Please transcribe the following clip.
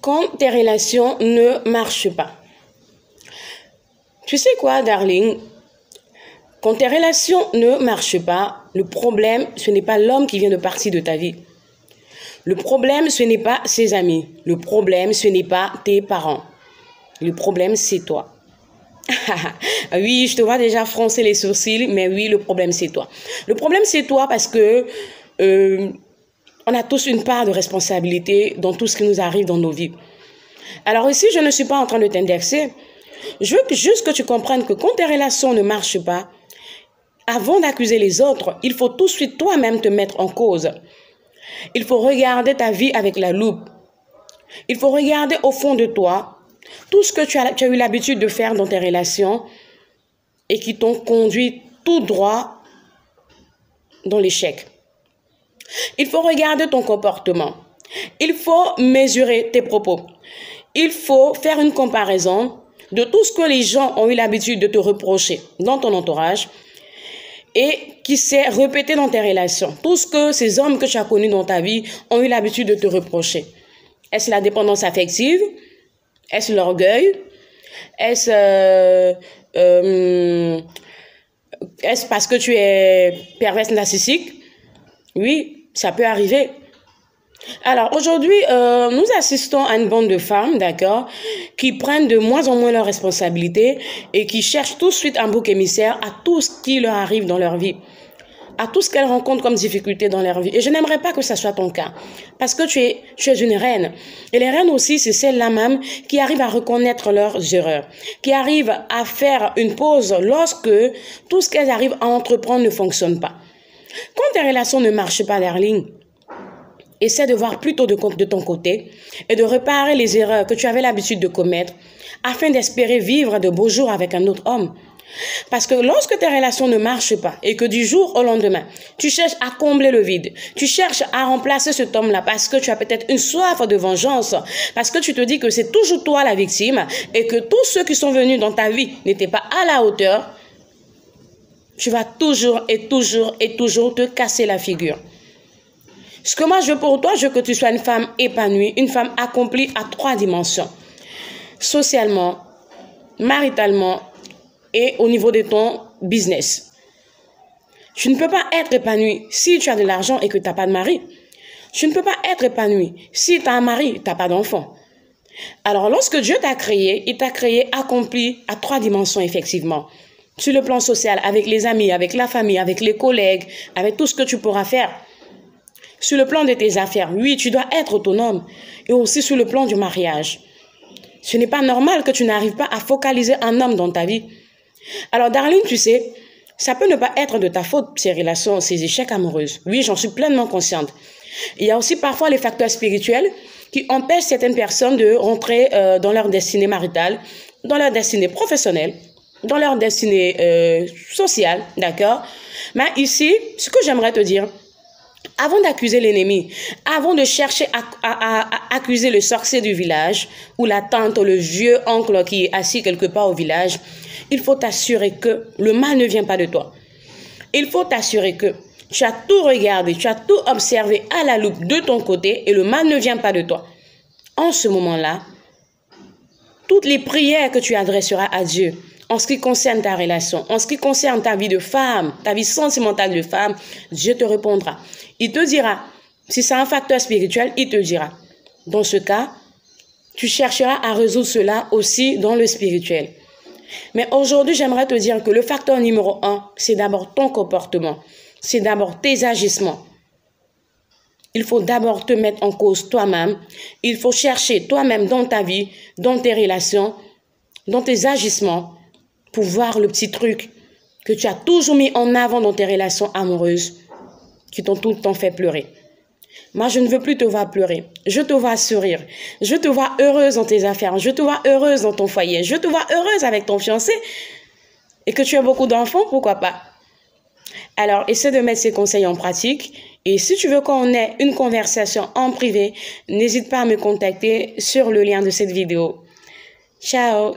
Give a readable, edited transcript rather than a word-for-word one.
quand tes relations ne marchent pas. Tu sais quoi, darling? Quand tes relations ne marchent pas, le problème, ce n'est pas l'homme qui vient de partir de ta vie. Le problème, ce n'est pas ses amis. Le problème, ce n'est pas tes parents. Le problème, c'est toi. Oui, je te vois déjà froncer les sourcils, mais oui, le problème, c'est toi. Le problème, c'est toi parce que on a tous une part de responsabilité dans tout ce qui nous arrive dans nos vies. Alors ici, je ne suis pas en train de t'indexer. Je veux juste que tu comprennes que quand tes relations ne marchent pas, avant d'accuser les autres, il faut tout de suite toi-même te mettre en cause. Il faut regarder ta vie avec la loupe. Il faut regarder au fond de toi tout ce que tu as eu l'habitude de faire dans tes relations et qui t'ont conduit tout droit dans l'échec. Il faut regarder ton comportement. Il faut mesurer tes propos. Il faut faire une comparaison de tout ce que les gens ont eu l'habitude de te reprocher dans ton entourage et qui s'est répété dans tes relations. Tout ce que ces hommes que tu as connus dans ta vie ont eu l'habitude de te reprocher. Est-ce la dépendance affective? Est-ce l'orgueil? Est-ce parce que tu es perverse narcissique? Oui, ça peut arriver. Alors aujourd'hui, nous assistons à une bande de femmes, d'accord, qui prennent de moins en moins leurs responsabilités et qui cherchent tout de suite un bouc émissaire à tout ce qui leur arrive dans leur vie, à tout ce qu'elles rencontrent comme difficulté dans leur vie. Et je n'aimerais pas que ça soit ton cas, parce que tu es une reine. Et les reines aussi, c'est celles-là même qui arrivent à reconnaître leurs erreurs, qui arrivent à faire une pause lorsque tout ce qu'elles arrivent à entreprendre ne fonctionne pas. Quand tes relations ne marchent pas, darling, essaie de voir plutôt de ton côté et de réparer les erreurs que tu avais l'habitude de commettre afin d'espérer vivre de beaux jours avec un autre homme. Parce que lorsque tes relations ne marchent pas et que du jour au lendemain, tu cherches à combler le vide, tu cherches à remplacer cet homme-là parce que tu as peut-être une soif de vengeance, parce que tu te dis que c'est toujours toi la victime et que tous ceux qui sont venus dans ta vie n'étaient pas à la hauteur, tu vas toujours te casser la figure. Ce que moi je veux pour toi, je veux que tu sois une femme épanouie, une femme accomplie à 3 dimensions. Socialement, maritalement et au niveau de ton business. Tu ne peux pas être épanouie si tu as de l'argent et que tu n'as pas de mari. Tu ne peux pas être épanouie si tu as un mari, tu n'as pas d'enfant. Alors lorsque Dieu t'a créé, il t'a créé accompli à 3 dimensions effectivement. Sur le plan social, avec les amis, avec la famille, avec les collègues, avec tout ce que tu pourras faire. Sur le plan de tes affaires, oui, tu dois être autonome. Et aussi sur le plan du mariage. Ce n'est pas normal que tu n'arrives pas à focaliser un homme dans ta vie. Alors, darling, tu sais, ça peut ne pas être de ta faute, ces relations, ces échecs amoureux. Oui, j'en suis pleinement consciente. Il y a aussi parfois les facteurs spirituels qui empêchent certaines personnes de rentrer dans leur destinée maritale, dans leur destinée professionnelle, dans leur destinée sociale, d'accord? Mais ici, ce que j'aimerais te dire, avant d'accuser l'ennemi, avant de chercher à accuser le sorcier du village, ou la tante, ou le vieux oncle qui est assis quelque part au village, il faut t'assurer que le mal ne vient pas de toi. Il faut t'assurer que tu as tout regardé, tu as tout observé à la loupe de ton côté et le mal ne vient pas de toi. En ce moment-là, toutes les prières que tu adresseras à Dieu, en ce qui concerne ta relation, en ce qui concerne ta vie de femme, ta vie sentimentale de femme, Dieu te répondra. Il te dira, si c'est un facteur spirituel, il te dira. Dans ce cas, tu chercheras à résoudre cela aussi dans le spirituel. Mais aujourd'hui, j'aimerais te dire que le facteur numéro 1, c'est d'abord ton comportement. C'est d'abord tes agissements. Il faut d'abord te mettre en cause toi-même. Il faut chercher toi-même dans ta vie, dans tes relations, dans tes agissements, pour voir le petit truc que tu as toujours mis en avant dans tes relations amoureuses qui t'ont tout le temps fait pleurer. Moi, je ne veux plus te voir pleurer. Je te vois sourire. Je te vois heureuse dans tes affaires. Je te vois heureuse dans ton foyer. Je te vois heureuse avec ton fiancé. Et que tu as beaucoup d'enfants, pourquoi pas? Alors, essaie de mettre ces conseils en pratique. Et si tu veux qu'on ait une conversation en privé, n'hésite pas à me contacter sur le lien de cette vidéo. Ciao!